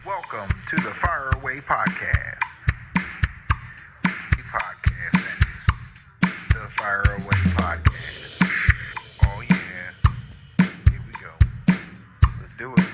Welcome to the Fire Away Podcast. The podcast that is the Fire Away Podcast. Oh yeah. Here we go. Let's do it.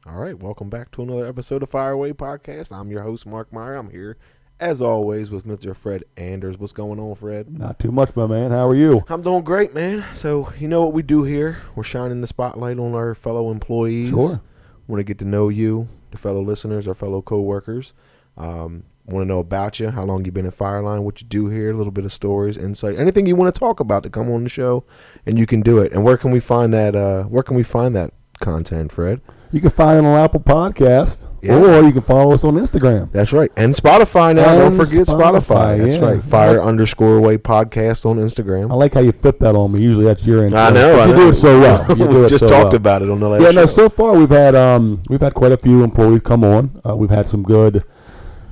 All right, welcome back to another episode of Fire Away Podcast. I'm your host, Mark Meyer. I'm here, as always, with Mr. Fred Anders. What's going on, Fred? Not too much, my man. How are you? I'm doing great, man. So, you know what we do here? We're shining the spotlight on our fellow employees. Sure. Want to get to know you, the fellow listeners, our fellow co-workers. Want to know about you, how long you've been at Fireline, what you do here, a little bit of stories, insight, anything you want to talk about to come on the show, and you can do it. And where can we find that? Where can we find that content, Fred? You can find it on Apple Podcasts, Yeah. or you can follow us on Instagram. That's right. And Spotify now. And Don't forget Spotify. That's yeah. right. Fire_away podcast on Instagram. I like how you flip that on me. Usually that's your intro. I know. But you do it so well. You do We it just so talked well. about it on the last Yeah, show. no, so far we've had quite a few employees come on. We've had some good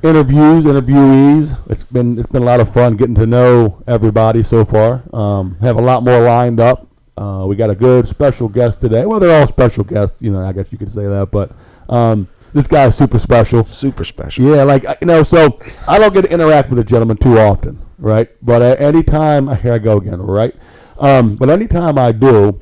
interviewees. It's been a lot of fun getting to know everybody so far. Have a lot more lined up. We got a good special guest today. Well, they're all special guests, I guess you could say that, but this guy is super special. Super special. Yeah, so I don't get to interact with a gentleman too often, right? But anytime, here I go again, right? But anytime I do,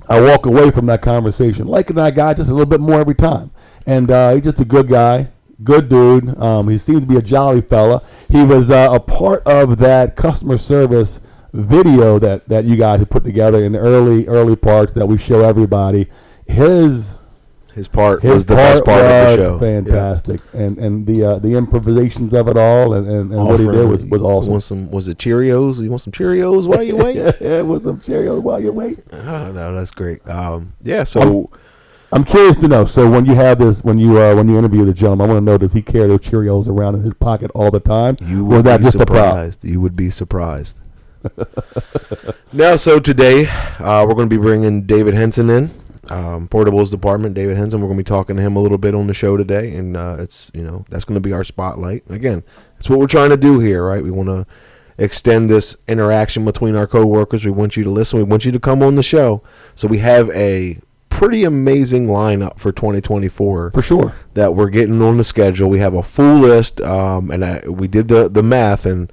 I walk away from that conversation liking that guy just a little bit more every time. And he's just a good guy, good dude. He seems to be a jolly fella. He was a part of that customer service video that you guys have put together in the early parts that we show everybody. His part was the best part of the show. Fantastic, yeah. and the improvisations of it all, and what he did was awesome. Was it Cheerios? You want some Cheerios while you wait? Yeah, with some Cheerios while you wait. Oh, no, that's great. So I'm curious to know. So when you have this, when you interview the gentleman, I want to know, does he carry those Cheerios around in his pocket all the time? You would be surprised. You would be surprised. Now, so today we're going to be bringing David Henson in. Portables department, David Henson. We're going to be talking to him a little bit on the show today, and that's going to be our spotlight. Again, that's what we're trying to do here, right? We want to extend this interaction between our coworkers. We want you to listen. We want you to come on the show. So we have a pretty amazing lineup for 2024 for sure that we're getting on the schedule. We have a full list, and we did the math, and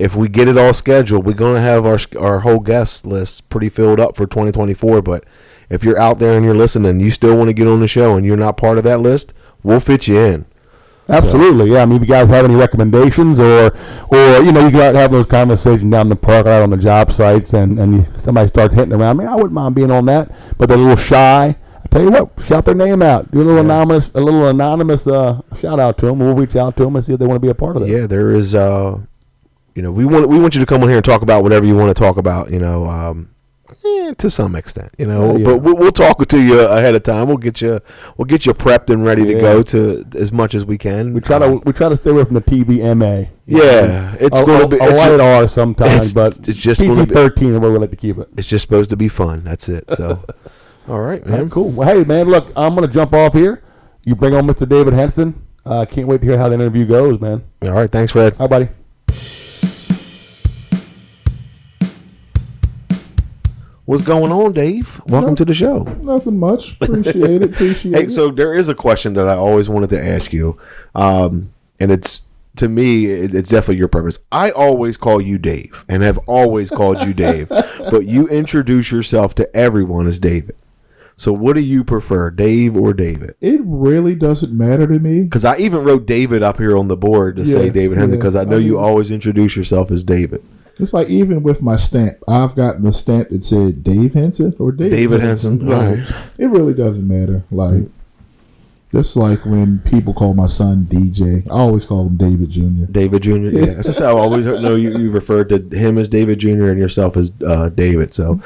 if we get it all scheduled, we're going to have our whole guest list pretty filled up for 2024. But if you're out there and you're listening, you still want to get on the show and you're not part of that list, we'll fit you in. Absolutely, so. Yeah. I mean, if you guys have any recommendations, or you can have those conversations down in the park or out on the job sites, and somebody starts hitting around me, I wouldn't mind being on that, but they're a little shy. I tell you what, shout their name out. Do a little anonymous shout out to them. We'll reach out to them and see if they want to be a part of it. Yeah, there is. We want you to come on here and talk about whatever you want to talk about. To some extent, but we'll talk to you ahead of time. We'll get you prepped and ready to go to as much as we can. We try to stay away from the TVMA. Yeah, it's going to be a light R sometimes, but it's just PG-13 is where we like to keep it. It's just supposed to be fun. That's it. So, all right, man. Cool. Well, hey, man, look, I'm going to jump off here. You bring on Mr. David Henson. Can't wait to hear how the interview goes, man. All right, thanks, Fred. Hi, buddy. What's going on, Dave? Welcome to the show. Nothing much. Appreciate it. Hey, so there is a question that I always wanted to ask you, and it's, to me, it's definitely your purpose. I always call you Dave, and have always called you Dave, but you introduce yourself to everyone as David. So what do you prefer, Dave or David? It really doesn't matter to me. Because I even wrote David up here on the board to say David Henson, because I know you always introduce yourself as David. It's like even with my stamp, I've gotten a stamp that said Dave Henson or David Henson. Right. It really doesn't matter. Like, just like when people call my son DJ, I always call him David Jr. David Jr. Yeah, that's just how I always know you referred to him as David Jr. and yourself as David. So,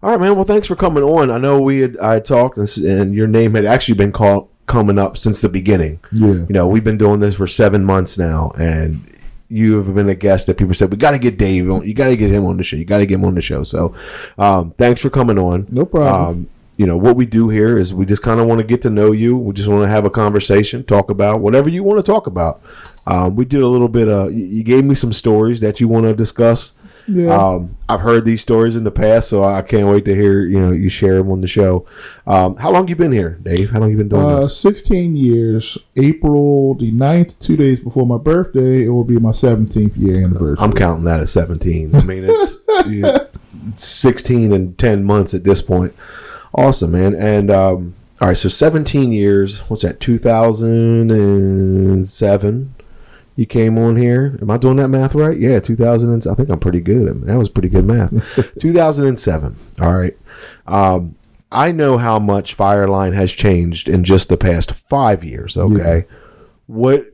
all right, man. Well, thanks for coming on. I know I had talked, and your name had actually been coming up since the beginning. Yeah. We've been doing this for 7 months now, and you have been a guest that people said, we got to get Dave on. You got to get him on the show. You got to get him on the show. So, thanks for coming on. No problem. What we do here is we just kind of want to get to know you. We just want to have a conversation, talk about whatever you want to talk about. We did a little bit you gave me some stories that you want to discuss Yeah. I've heard these stories in the past, so I can't wait to hear you share them on the show. How long you been here, Dave? How long you been doing this? 16 years. April the 9th, 2 days before my birthday, it will be my 17th year anniversary. I'm counting that as 17. I mean, it's 16 and 10 months at this point. Awesome, man. And all right, so 17 years. What's that? 2007. You came on here. Am I doing that math right? Yeah, 2000. I think I'm pretty good. I mean, that was pretty good math. 2007. All right. I know how much Fireline has changed in just the past 5 years. Okay. Yeah. What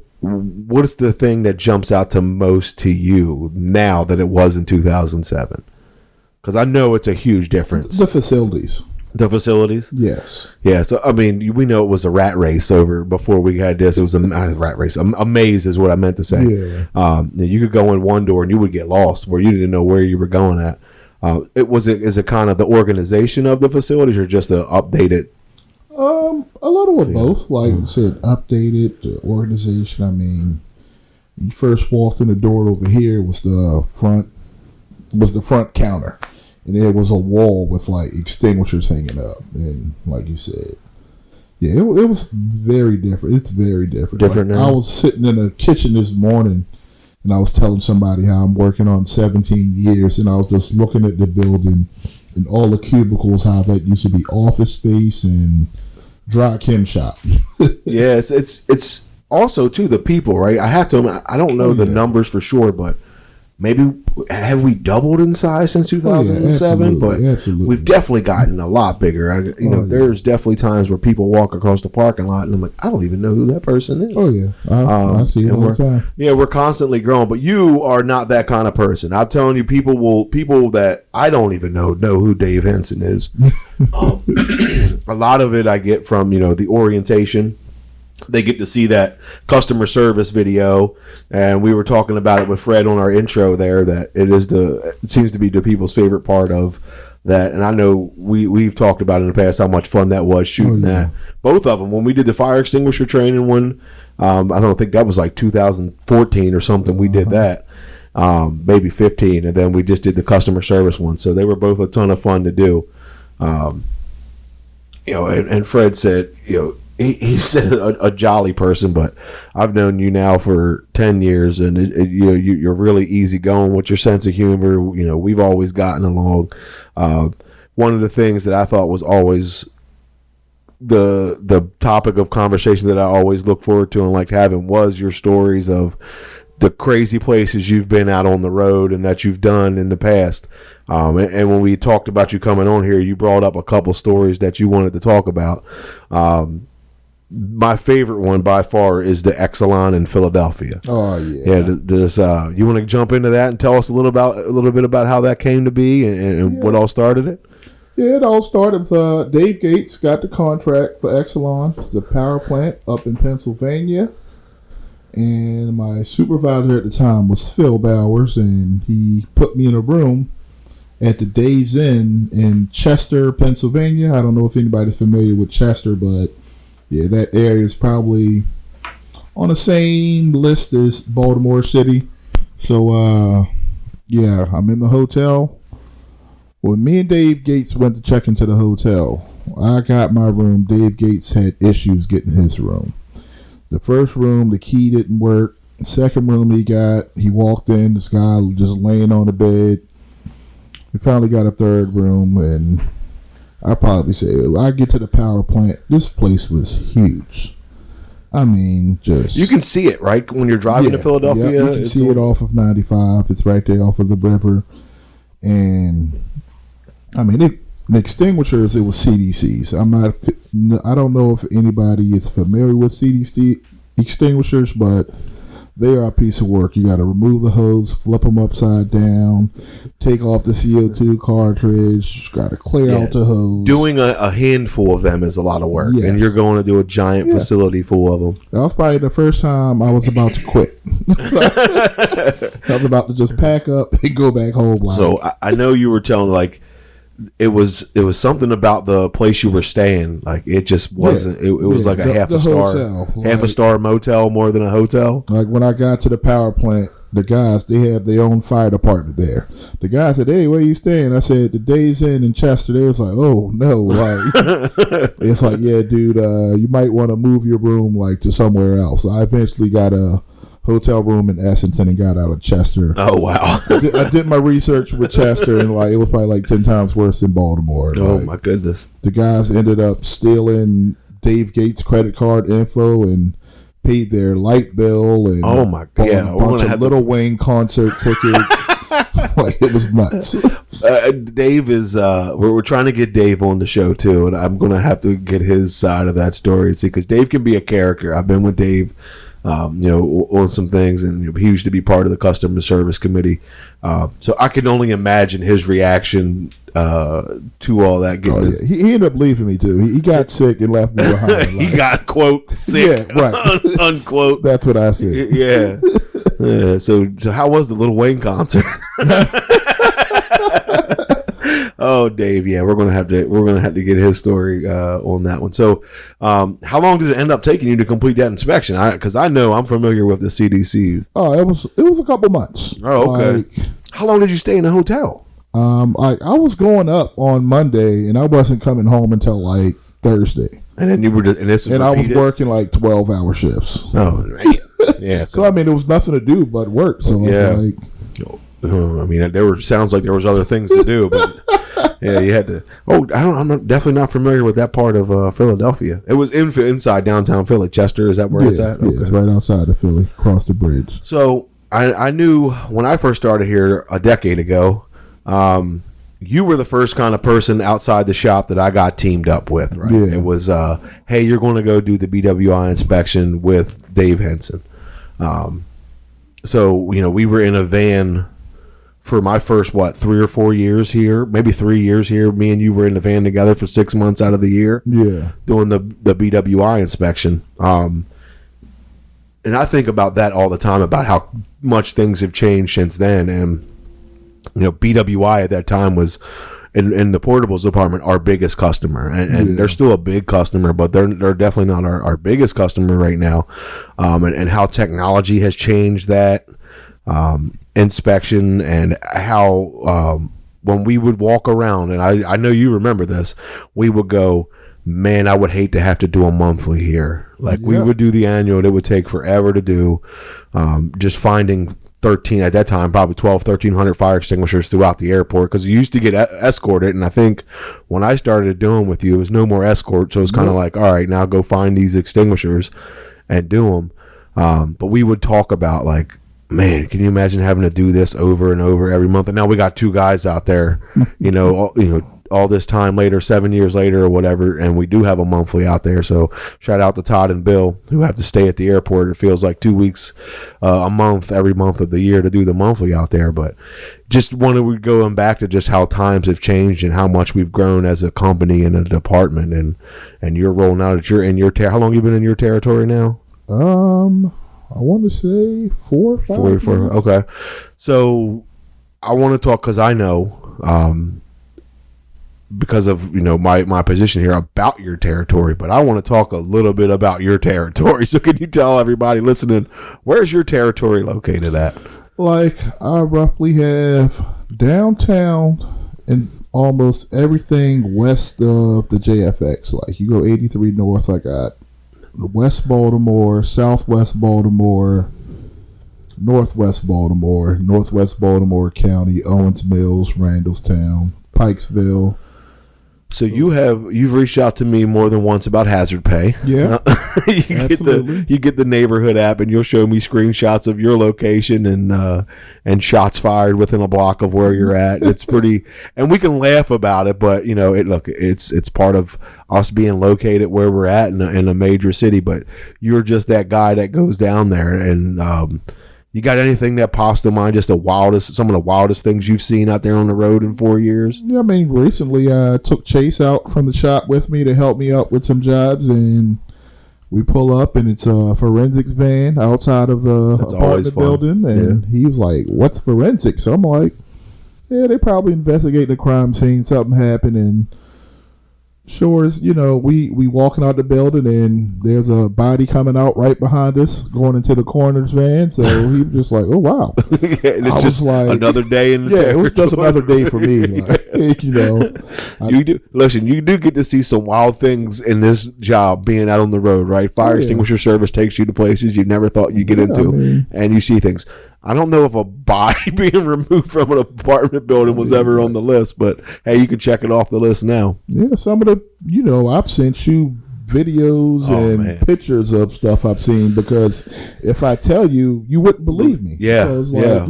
is the thing that jumps out to most to you now than it was in 2007? Because I know it's a huge difference. The facilities. The facilities? Yes. Yeah, so, I mean, we know it was a rat race over before we had this. It was a rat race. A maze is what I meant to say. Yeah. You could go in one door and you would get lost where you didn't know where you were going at. Is it kind of the organization of the facilities or just the updated? A little of both. Like I said, updated, the organization. I mean, you first walked in the door over here was the front counter. And there was a wall with like extinguishers hanging up, and like you said, yeah, it was very different. It's very different. Different like, now. I was sitting in the kitchen this morning, and I was telling somebody how I'm working on 17 years, and I was just looking at the building and all the cubicles, how that used to be office space and dry chem shop. Yes, it's also too the people, right? I have to. I don't know the numbers for sure, but. Maybe have we doubled in size since 2007? Absolutely. We've definitely gotten a lot bigger. There's definitely times where people walk across the parking lot and I'm like, I don't even know who that person is. Oh yeah, I see it all the time. Yeah, we're constantly growing, but you are not that kind of person. I'm telling you, people that I don't even know who Dave Henson is. A lot of it I get from the orientation. They get to see that customer service video, and we were talking about it with Fred on our intro there. That it seems to be the people's favorite part of that, and I know we've talked about in the past how much fun that was shooting that. Both of them when we did the fire extinguisher training one, I don't think that was like 2014 or something. We did that, maybe 15, and then we just did the customer service one. So they were both a ton of fun to do. And Fred said, He said a jolly person, but I've known you now for 10 years, and you're really easygoing with your sense of humor. We've always gotten along. One of the things that I thought was always the topic of conversation that I always look forward to and liked having was your stories of the crazy places you've been out on the road and that you've done in the past. And when we talked about you coming on here, you brought up a couple stories that you wanted to talk about. My favorite one by far is the Exelon in Philadelphia. Oh yeah. You want to jump into that and tell us a little bit about how that came to be and what all started it? Yeah, it all started with Dave Gates got the contract for Exelon. It's a power plant up in Pennsylvania. And my supervisor at the time was Phil Bowers, and he put me in a room at the Days Inn in Chester, Pennsylvania. I don't know if anybody's familiar with Chester, but yeah, that area is probably on the same list as Baltimore City. So, I'm in the hotel. When me and Dave Gates went to check into the hotel, I got my room. Dave Gates had issues getting his room. The first room, the key didn't work. The second room he walked in, this guy just laying on the bed. We finally got a third room, and I probably say, I get to the power plant. This place was huge. I mean, just you can see it right when you're driving to Philadelphia. Yeah, you can see it off of 95. It's right there off of the river, and I mean, the extinguishers. It was CDCs. I don't know if anybody is familiar with CDC extinguishers, but they are a piece of work. You got to remove the hose, flip them upside down, take off the CO2 cartridge. Got to clear out the hose. Doing a handful of them is a lot of work, and you're going to do a giant facility full of them. That was probably the first time I was about to quit. I was about to just pack up and go back home. So I know you were telling it was something about the place you were staying. Like it just wasn't. It was like a half a star motel more than a hotel. Like when I got to the power plant, the guys, they have their own fire department there. The guy said, "Hey, where you staying?" I said, "The Days Inn in Chester." They was like, "Oh no!" Like it's like, "Yeah, dude, you might want to move your room like to somewhere else." I eventually got a hotel room in Essington and got out of Chester. Oh wow! I did my research with Chester, and like it was probably like 10 times worse than Baltimore. Oh like, my goodness! The guys ended up stealing Dave Gates' credit card info and paid their light bill and Oh my god! a bunch of Little Wayne concert tickets. Like it was nuts. Dave is we're trying to get Dave on the show too, and I'm gonna have to get his side of that story and see, because Dave can be a character. I've been with Dave on some things, and he used to be part of the customer service committee. So I can only imagine his reaction to all that. He ended up leaving me too. He got sick and left me behind. He got, quote, sick, yeah, right. unquote. That's what I said. Yeah. Yeah. So how was the Lil Wayne concert? Oh, Dave, yeah, we're gonna have to get his story on that one. So, how long did it end up taking you to complete that inspection? Because I know I'm familiar with the CDCs. Oh, it was a couple months. Oh, okay. Like, how long did you stay in the hotel? I was going up on Monday, and I wasn't coming home until like Thursday. And then you were, and this was and repeated? I was working like 12-hour shifts. Oh, right. Yeah. So I mean, there was nothing to do but work. So yeah. I was like, I mean, sounds like there was other things to do, but yeah, you had to. Oh, I'm definitely not familiar with that part of Philadelphia. It was inside downtown Philly. Chester, is that where it's at? Yeah, it's right outside of Philly, across the bridge. So I knew when I first started here a decade ago, you were the first kind of person outside the shop that I got teamed up with. Right? Yeah. It was, hey, you're going to go do the BWI inspection with Dave Henson. So we were in a van for my first 3 or 4 years here, maybe 3 years here. Me and you were in the van together for 6 months out of the year. Yeah, doing the BWI inspection. And I think about that all the time, about how much things have changed since then. And BWI at that time was in the portables department our biggest customer, and they're still a big customer, but they're definitely not our biggest customer right now. And how technology has changed that inspection, and how when we would walk around, and I know you remember this, we would go, man, I would hate to have to do a monthly here. Like we would do the annual, and it would take forever to do. Just finding 13 at that time, probably 1,300 fire extinguishers throughout the airport, because you used to get escorted. And I think when I started doing with you, it was no more escort. So it was kind of like, all right, now go find these extinguishers and do them. But we would talk about like, man, can you imagine having to do this over and over every month? And now we got 2 guys out there, all this time later, 7 years later or whatever, and we do have a monthly out there. So shout out to Todd and Bill, who have to stay at the airport. It feels like 2 weeks a month, every month of the year, to do the monthly out there. But just wanted to go back to just how times have changed and how much we've grown as a company and a department, and you're rolling out at your how long have you been in your territory now? I want to say 4 or 5 years. Okay. So I want to talk, because I know, because of my position here, about your territory, but I want to talk a little bit about your territory. So can you tell everybody listening, where's your territory located at? Like, I roughly have downtown and almost everything west of the JFX. Like, you go 83 north, I got West Baltimore, Southwest Baltimore, Northwest Baltimore, Northwest Baltimore County, Owens Mills, Randallstown, Pikesville. So you've reached out to me more than once about hazard pay. Yeah, you get the neighborhood app, and you'll show me screenshots of your location and shots fired within a block of where you're at. It's pretty, and we can laugh about it, but it's part of us being located where we're at in a major city. But you're just that guy that goes down there, and you got anything that pops to mind? Just some of the wildest things you've seen out there on the road in 4 years? Yeah, I mean, recently I took Chase out from the shop with me to help me out with some jobs, and we pull up, and it's a forensics van outside of the apartment building, and he was like, "What's forensics?" So I'm like, "Yeah, they probably investigating a crime scene. Something happened, and sure as we walking out the building and there's a body coming out right behind us going into the coroner's van. So he was just like, oh wow. Yeah, and it's I just was like, another day in the yeah, it was just another day for me. Like, You do listen. You do get to see some wild things in this job, being out on the road, right? Fire extinguisher service takes you to places you never thought you'd get into, and you see things. I don't know if a body being removed from an apartment building was ever on the list, but hey, you can check it off the list now. Yeah, some of the I've sent you videos and pictures of stuff I've seen, because if I tell you, you wouldn't believe me. Yeah, so it's like,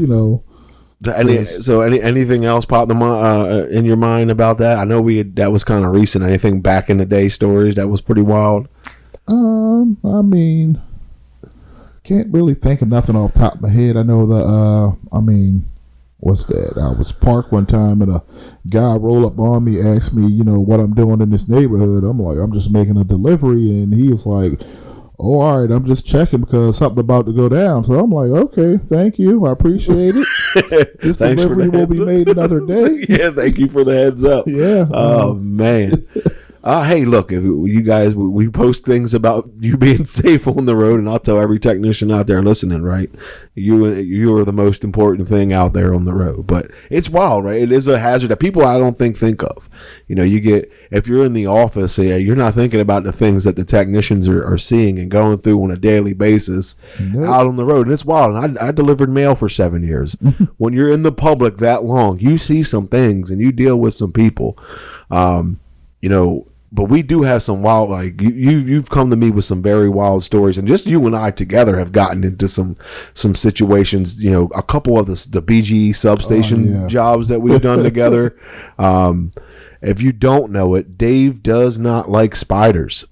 anything else pop in your mind about that? I know that was kind of recent. Anything back in the day stories that was pretty wild? I mean, can't really think of nothing off the top of my head. I know what's that? I was parked one time and a guy rolled up on me, asked me, what I'm doing in this neighborhood. I'm like, I'm just making a delivery, and he was like, oh, all right, I'm just checking because something about to go down. So I'm like, okay, thank you. I appreciate it. This delivery will be made another day. Yeah, thank you for the heads up. Yeah. Oh, man. Hey, look, if you guys, we post things about you being safe on the road, and I'll tell every technician out there listening, right? You are the most important thing out there on the road. But it's wild, right? It is a hazard that people I don't think of. If you're in the office, you're not thinking about the things that the technicians are seeing and going through on a daily basis out on the road. And it's wild. And I delivered mail for 7 years. When you're in the public that long, you see some things and you deal with some people. But we do have some wild, like you've come to me with some very wild stories, and just you and I together have gotten into some situations. A couple of the BGE substation jobs that we've done together. If you don't know it, Dave does not like spiders.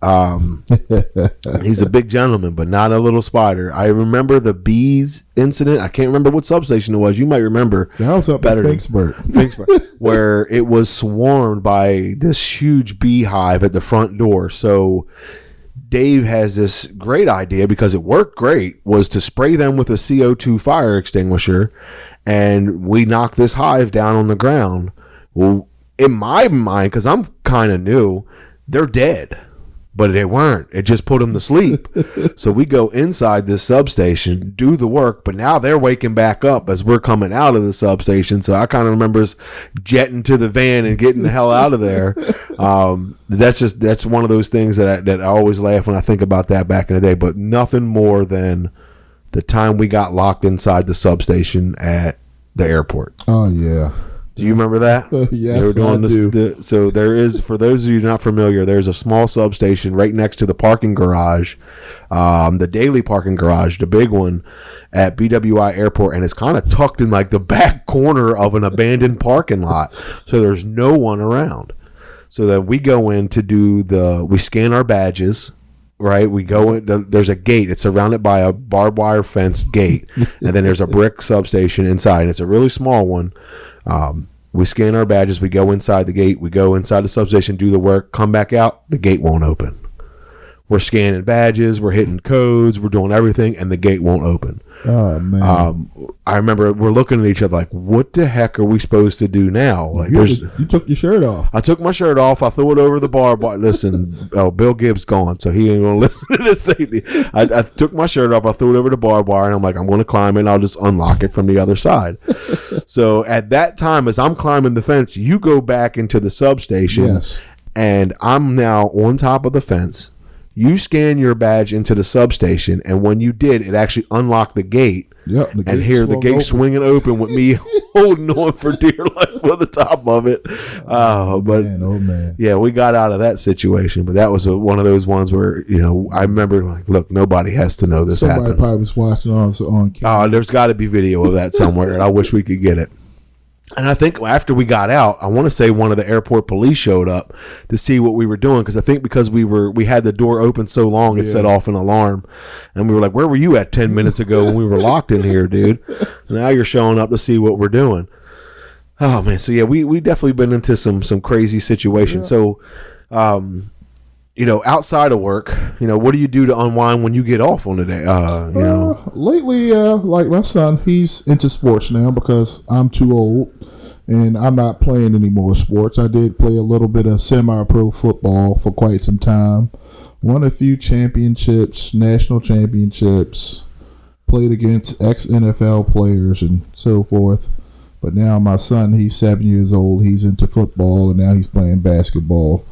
He's a big gentleman, but not a little spider. I remember the bees incident. I can't remember what substation it was. You might remember. That was up better in Finksburg, where it was swarmed by this huge beehive at the front door. So Dave has this great idea, because it worked great, was to spray them with a CO2 fire extinguisher, and we knocked this hive down on the ground. Well, in my mind, because I'm kind of new, they're dead, but they weren't. It just put them to sleep. So we go inside this substation, do the work, but now they're waking back up as we're coming out of the substation. So I kind of remember us jetting to the van and getting the hell out of there. That's one of those things that I always laugh when I think about that back in the day. But nothing more than the time we got locked inside the substation at the airport. Oh yeah. Do you remember that? Yes, they were doing I do. So there is, for those of you not familiar, there's a small substation right next to the parking garage, the daily parking garage, the big one at BWI Airport, and it's kind of tucked in like the back corner of an abandoned parking lot. So there's no one around. So then we go in to we scan our badges. Right, we go in. There's a gate. It's surrounded by a barbed wire fence gate, and then there's a brick substation inside. And it's a really small one. We scan our badges. We go inside the gate. We go inside the substation, do the work, come back out. The gate won't open. We're scanning badges. We're hitting codes. We're doing everything, and the gate won't open. Oh man! I remember we're looking at each other like, "What the heck are we supposed to do now?" Like, you took your shirt off. I took my shirt off. I threw it over the bar. Listen, Bill Gibbs gone, so he ain't gonna listen to this safety. I took my shirt off. I threw it over the bar, and I'm like, I'm gonna climb it. I'll just unlock it from the other side. So at that time, as I'm climbing the fence, you go back into the substation, yes, and I'm now on top of the fence. You scan your badge into the substation, and when you did, it actually unlocked the gate. Yep, and hear the gate swinging open with me holding on for dear life on the top of it. Oh man. Yeah, we got out of that situation, but that was one of those ones where I remember like, look, nobody has to know this happened. Somebody probably was watching on camera. Oh, there's got to be video of that somewhere, and I wish we could get it. And I think after we got out, I want to say one of the airport police showed up to see what we were doing, because I think because we had the door open so long, it set off an alarm, and we were like, "Where were you at 10 minutes ago when we were locked in here, dude?" And now you're showing up to see what we're doing. Oh man, so yeah, we definitely been into some crazy situations. So, outside of work, what do you do to unwind when you get off on the day? Lately, like my son, he's into sports now because I'm too old, And I'm not playing any more sports. I did play a little bit of semi-pro football for quite some time. Won a few championships, national championships. Played against ex-NFL players and so forth. But now my son, he's 7 years old. He's into football, and now he's playing basketball.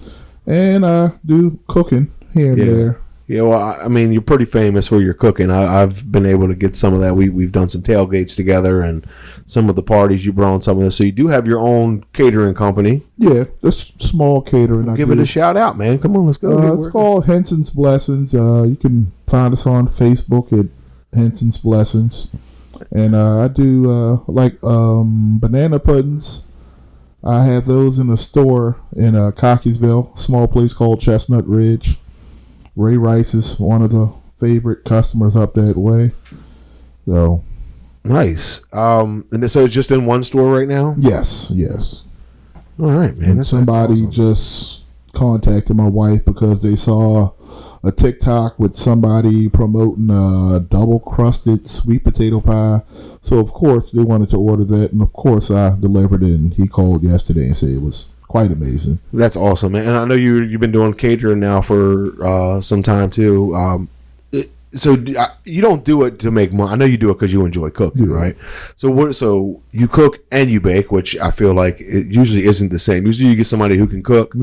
And I do cooking here and there. Yeah, well, I mean, you're pretty famous for your cooking. I've been able to get some of that. We've done some tailgates together, and some of the parties you brought on some of this. So you do have your own catering company. Yeah, just small catering. Give it a shout out, man. Come on, let's go. It's called Henson's Blessings. You can find us on Facebook at Henson's Blessings. And I do banana puddings. I have those in a store in Cockeysville, small place called Chestnut Ridge. Ray Rice is one of the favorite customers up that way. So nice. And so it's just in one store right now? Yes. All right, man. And somebody awesome. Just contacted my wife because they saw a TikTok with somebody promoting a double crusted sweet potato pie. So of course they wanted to order that, and of course I delivered it. And he called yesterday and said it was quite amazing. That's awesome, man. And I know you've been doing catering now for some time too. So you don't do it to make money. I know you do it because you enjoy cooking, right? So you cook and you bake, which I feel like it usually isn't the same. Usually you get somebody who can cook,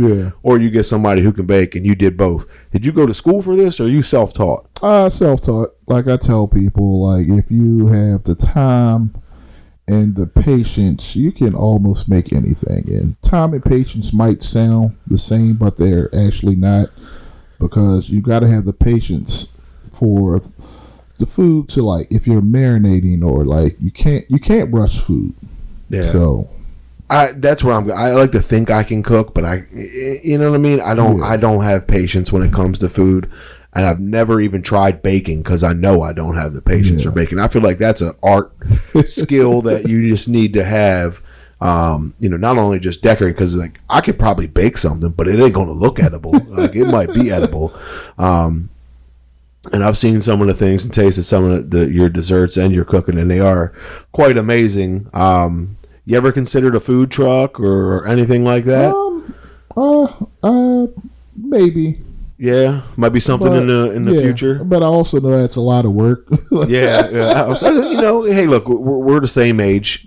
or you get somebody who can bake, and you did both. Did you go to school for this, or are you self-taught? Self-taught. Like I tell people, like if you have the time and the patience, you can almost make anything. And time and patience might sound the same, but they're actually not, because you got to have the patience for the food to, like, if you're marinating, or like you can't rush food. Yeah. So that's where I like to think I can cook, but you know what I mean? I don't have patience when it comes to food. And I've never even tried baking because I know I don't have the patience for baking. I feel like that's an art skill that you just need to have. Not only just decorate, because like I could probably bake something, but it ain't going to look edible. Like it might be edible. And I've seen some of the things and tasted some of your desserts and your cooking, and they are quite amazing. You ever considered a food truck or anything like that? Maybe. Yeah, might be something in the future. But I also know that's a lot of work. yeah. Hey, look, we're the same age.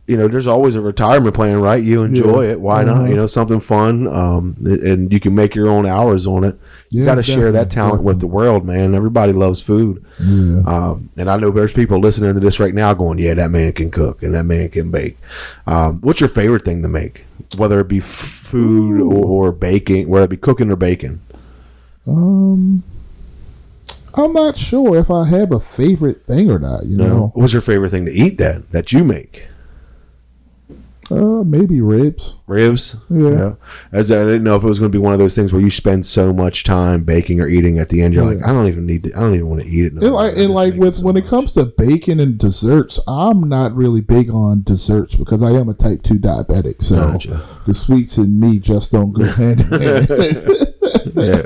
There's always a retirement plan, right? You enjoy it. Why not? Something fun, and you can make your own hours on it. You got to share that talent with the world, man. Everybody loves food. Yeah. And I know there's people listening to this right now going, yeah, that man can cook and that man can bake. What's your favorite thing to make? Whether it be food or baking, whether it be cooking or baking? I'm not sure if I have a favorite thing or not, know. What's your favorite thing to eat that you make? Maybe ribs. Ribs? Yeah. As I didn't know if it was going to be one of those things where you spend so much time baking or eating at the end, you're like, I don't even want to eat it. When it comes to bacon and desserts, I'm not really big on desserts because I am a type 2 diabetic. So the sweets and me just don't go hand in hand. Yeah.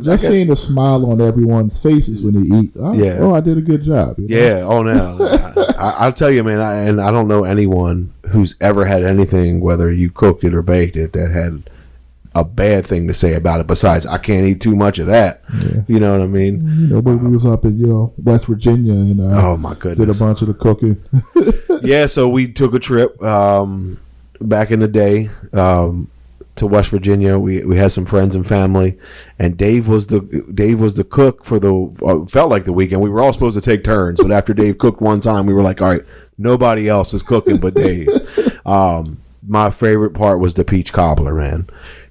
Just seeing a smile on everyone's faces when they eat. I did a good job. Yeah. Oh, no. I'll tell you, man. I don't know anyone who's ever had anything, whether you cooked it or baked it, that had a bad thing to say about it. Besides, I can't eat too much of that. Yeah. You know what I mean? When we was up in West Virginia, and oh my goodness, did a bunch of the cooking. Yeah. So we took a trip back in the day. To West Virginia. We had some friends and family, and Dave was the cook for felt like the weekend. We were all supposed to take turns, but after Dave cooked one time, we were like, all right, nobody else is cooking but Dave. My favorite part was the peach cobbler, man.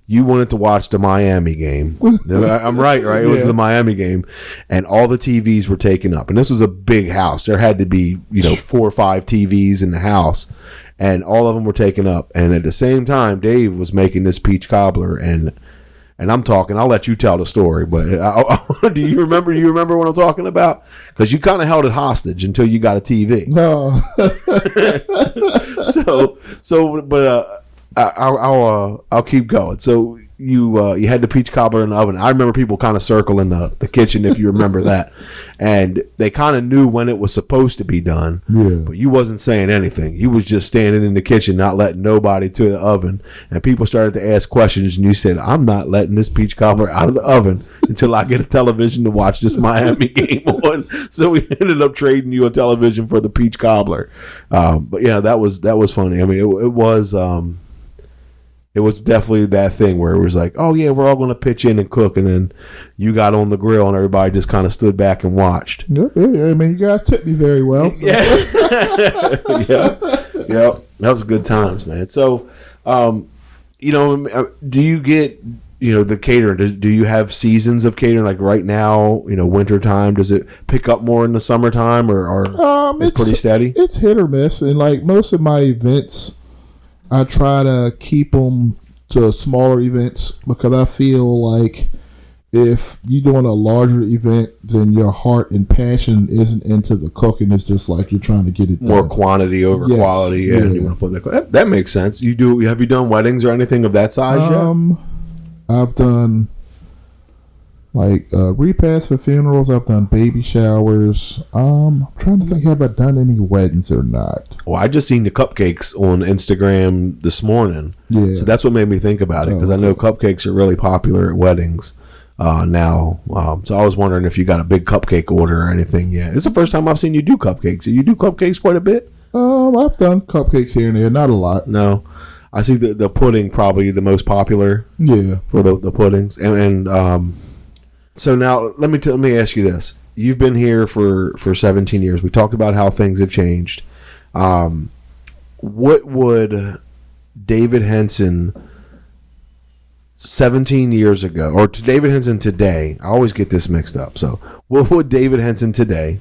You wanted to watch the Miami game. I'm right? It was the Miami game, and all the TVs were taken up. And this was a big house. There had to be 4 or 5 TVs in the house. And all of them were taken up. And at the same time, Dave was making this peach cobbler. And I'm talking, I'll let you tell the story. But do you remember what I'm talking about? Because you kind of held it hostage until you got a TV. No. I'll keep going. So you had the peach cobbler in the oven. I remember people kind of circling the kitchen, if you remember that, and they kind of knew when it was supposed to be done. Yeah. But you wasn't saying anything. You was just standing in the kitchen, not letting nobody to the oven. And people started to ask questions, and you said, "I'm not letting this peach cobbler out of the oven until I get a television to watch this Miami game on." So we ended up trading you a television for the peach cobbler. But yeah, that was funny. I mean, it was definitely that thing where it was like, oh, yeah, we're all going to pitch in and cook. And then you got on the grill and everybody just kind of stood back and watched. Yep. Yeah, I mean, you guys tipped me very well. So. Yeah. Yep. That was good times, man. So, do you get, the catering? Do you have seasons of catering? Like right now, winter time, does it pick up more in the summertime or it's pretty steady? It's hit or miss. And like most of my events, I try to keep them to smaller events because I feel like if you're doing a larger event, then your heart and passion isn't into the cooking. It's just like you're trying to get it more done. Quantity over quality. Yeah. You want to put that makes sense. Have you done weddings or anything of that size yet? I've done like repasts for funerals. I've done baby showers. I'm trying to think, have I done any weddings or not? Well, I just seen the cupcakes on Instagram this morning. Yeah. So that's what made me think about it because I know cupcakes are really popular at weddings now. So I was wondering if you got a big cupcake order or anything yet. It's the first time I've seen you do cupcakes. You do cupcakes quite a bit? I've done cupcakes here and there, not a lot. No. I see the pudding probably the most popular. Yeah. For the puddings. And so now let me ask you this. You've been here for 17 years. We talked about how things have changed. What would David Henson 17 years ago, or to David Henson today, I always get this mixed up. So what would David Henson today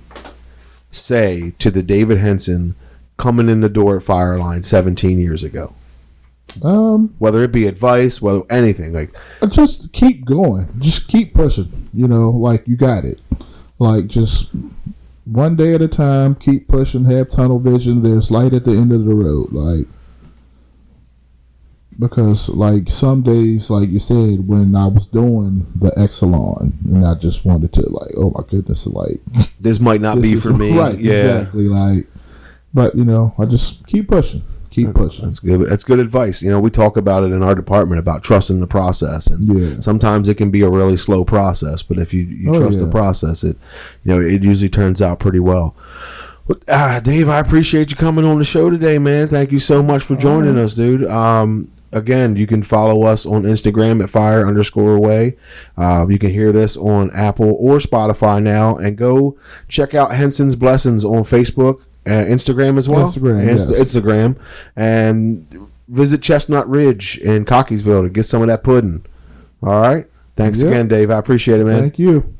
say to the David Henson coming in the door at Fireline 17 years ago? Whether it be advice, whether anything, like just keep going, just keep pushing. Like you got it. Like just one day at a time, keep pushing. Have tunnel vision. There's light at the end of the road. Like because like some days, like you said, when I was doing the Exelon, and I just wanted to like, oh my goodness, like this might not be for me, right? Yeah. Exactly. Like, but I just keep pushing. Keep pushing. That's good. That's good advice. We talk about it in our department about trusting the process, and sometimes it can be a really slow process. But if you trust the process, it usually turns out pretty well. Dave, I appreciate you coming on the show today, man. Thank you so much for joining us, dude. Again, you can follow us on Instagram at _away. You can hear this on Apple or Spotify now, and go check out Henson's Blessings on Facebook. Instagram as well. Instagram, and visit Chestnut Ridge in Cockeysville to get some of that pudding. All right. Thanks again, Dave. I appreciate it, man. Thank you.